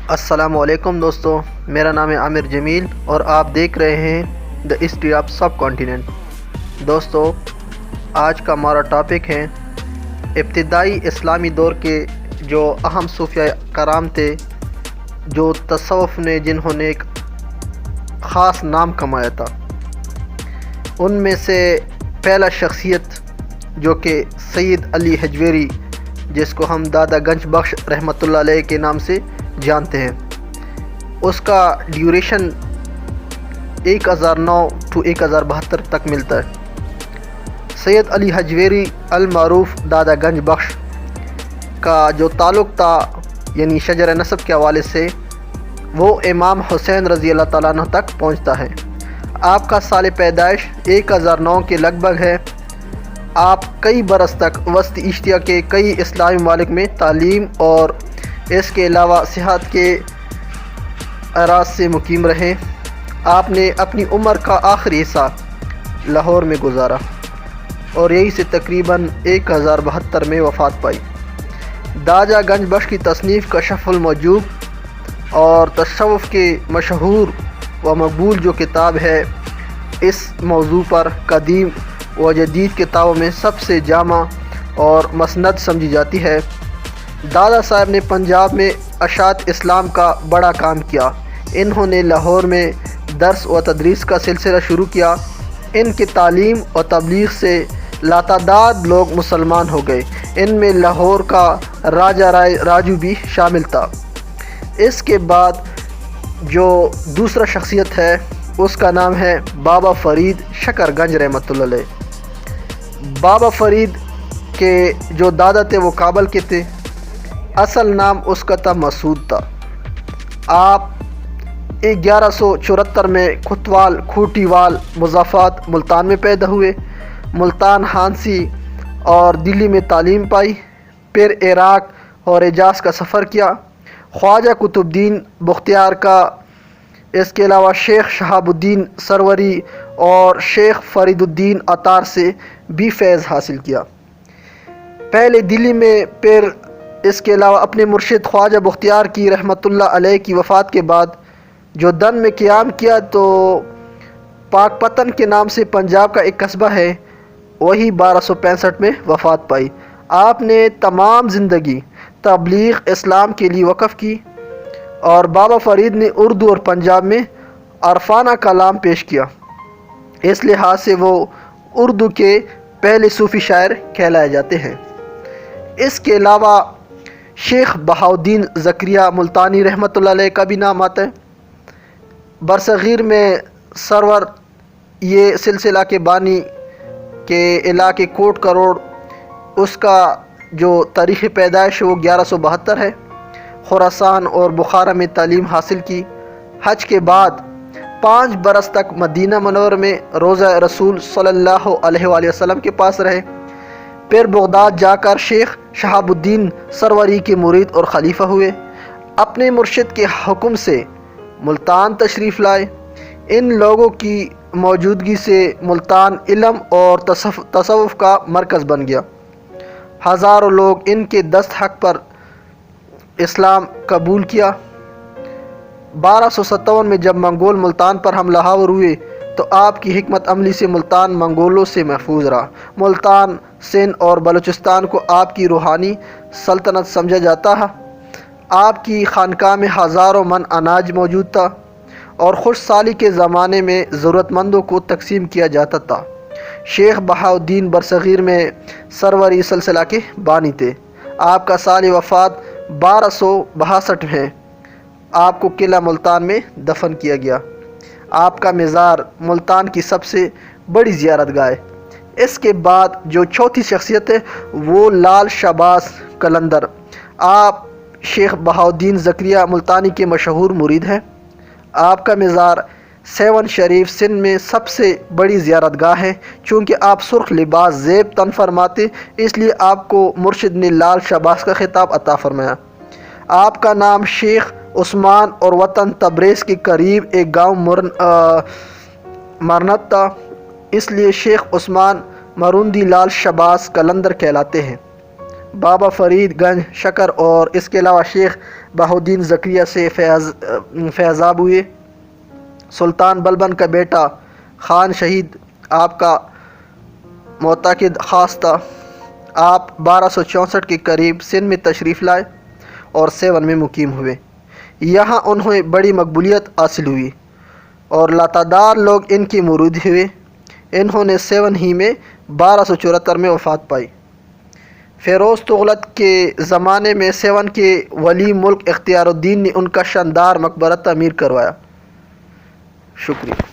السلام علیکم دوستو، میرا نام ہے عامر جمیل اور آپ دیکھ رہے ہیں the history of sub continent. دوستو، آج کا ہمارا ٹاپک ہے ابتدائی اسلامی دور کے جو اہم صوفیہ کرام تھے، جو تصوف نے جنہوں نے ایک خاص نام کمایا تھا۔ ان میں سے پہلا شخصیت جو کہ سید علی حجویری، جس کو ہم دادا گنج بخش رحمۃ اللہ علیہ کے نام سے جانتے ہیں، اس کا ڈیوریشن 1009 ٹو 1072 تک ملتا ہے۔ سید علی حجویری المعروف دادا گنج بخش کا جو تعلق تھا، یعنی شجر نسب کے حوالے سے، وہ امام حسین رضی اللہ تعالیٰ عنہ تک پہنچتا ہے۔ آپ کا سال پیدائش 1009 کے لگ بھگ ہے۔ آپ کئی برس تک وسط ایشیا کے کئی اسلامی ممالک میں تعلیم اور اس کے علاوہ صحت کے اراض سے مقیم رہے۔ آپ نے اپنی عمر کا آخری حصہ لاہور میں گزارا اور یہی سے تقریباً 1072 میں وفات پائی۔ دادا گنج بخش کی تصنیف کشف الموجوب اور تصوف کے مشہور و مقبول جو کتاب ہے، اس موضوع پر قدیم و جدید کتابوں میں سب سے جامع اور مسند سمجھی جاتی ہے۔ دادا صاحب نے پنجاب میں اشاعت اسلام کا بڑا کام کیا۔ انہوں نے لاہور میں درس و تدریس کا سلسلہ شروع کیا۔ ان کی تعلیم و تبلیغ سے لاتعداد لوگ مسلمان ہو گئے۔ ان میں لاہور کا راجہ رائے راجو بھی شامل تھا۔ اس کے بعد جو دوسرا شخصیت ہے، اس کا نام ہے بابا فرید شکر گنج رحمۃ اللہ علیہ۔ بابا فرید کے جو دادا تھے وہ کابل کے تھے۔ اصل نام اس کا تھا مسعود تھا۔ آپ 1174 میں کھتوال کھوٹی وال مضافات ملتان میں پیدا ہوئے۔ ملتان ہانسی اور دلی میں تعلیم پائی، پھر عراق اور حجاز کا سفر کیا۔ خواجہ قطب الدین بختیار کا، اس کے علاوہ شیخ شہاب الدین سروری اور شیخ فرید الدین عطار سے بھی فیض حاصل کیا۔ پہلے دلی میں، پھر اس کے علاوہ اپنے مرشد خواجہ بختیار کی رحمۃ اللہ علیہ کی وفات کے بعد جو دن میں قیام کیا، تو پاک پتن کے نام سے پنجاب کا ایک قصبہ ہے، وہی 1265 میں وفات پائی۔ آپ نے تمام زندگی تبلیغ اسلام کے لیے وقف کی اور بابا فرید نے اردو اور پنجاب میں عرفانہ کلام پیش کیا۔ اس لحاظ سے وہ اردو کے پہلے صوفی شاعر کہلائے جاتے ہیں۔ اس کے علاوہ شیخ بہاؤالدین زکریہ ملتانی رحمۃ اللہ علیہ کا بھی نام آتا ہے۔ برصغیر میں سرور یہ سلسلہ کے بانی کے علاقے کوٹ کروڑ، اس کا جو تاریخ پیدائش ہے وہ 1172 ہے۔ خراسان اور بخارا میں تعلیم حاصل کی۔ حج کے بعد 5 برس تک مدینہ منورہ میں روضہ رسول صلی اللہ علیہ وآلہ وسلم کے پاس رہے۔ پھر بغداد جا کر شیخ شہاب الدین سروری کے مرید اور خلیفہ ہوئے۔ اپنے مرشد کے حکم سے ملتان تشریف لائے۔ ان لوگوں کی موجودگی سے ملتان علم اور تصوف کا مرکز بن گیا۔ ہزاروں لوگ ان کے دستحق پر اسلام قبول کیا۔ 1257 میں جب منگول ملتان پر حملہ آور ہوئے تو آپ کی حکمت عملی سے ملتان منگولوں سے محفوظ رہا۔ ملتان، سندھ اور بلوچستان کو آپ کی روحانی سلطنت سمجھا جاتا ہے۔ آپ کی خانقاہ میں ہزاروں من اناج موجود تھا اور خوش سالی کے زمانے میں ضرورت مندوں کو تقسیم کیا جاتا تھا۔ شیخ بہاؤالدین برصغیر میں سروری سلسلہ کے بانی تھے۔ آپ کا سال وفات 1262 ہے۔ آپ کو قلعہ ملتان میں دفن کیا گیا۔ آپ کا مزار ملتان کی سب سے بڑی زیارت گاہ ہے۔ اس کے بعد جو چوتھی شخصیت ہے وہ لال شہباز قلندر۔ آپ شیخ بہاؤالدین زکریہ ملتانی کے مشہور مرید ہیں۔ آپ کا مزار سیون شریف سندھ میں سب سے بڑی زیارت گاہ ہے۔ چونکہ آپ سرخ لباس زیب تن فرماتے، اس لیے آپ کو مرشد نے لال شہباز کا خطاب عطا فرمایا۔ آپ کا نام شیخ عثمان اور وطن تبریز کے قریب ایک گاؤں مرنت تھا، اس لیے شیخ عثمان مروندی لال شہباز قلندر کہلاتے ہیں۔ بابا فرید گنج شکر اور اس کے علاوہ شیخ بہاؤالدین زکریہ سے فیضاب ہوئے۔ سلطان بلبن کا بیٹا خان شہید آپ کا معتقد خاص تھا۔ آپ 1264 کے قریب سندھ میں تشریف لائے اور سیون میں مقیم ہوئے۔ یہاں انہیں بڑی مقبولیت حاصل ہوئی اور لاتعداد لوگ ان کے مرید ہوئے۔ انہوں نے سیون ہی میں 1274 میں وفات پائی۔ فیروز تغلق کے زمانے میں سیون کے ولی ملک اختیار الدین نے ان کا شاندار مقبرہ تعمیر کروایا۔ شکریہ۔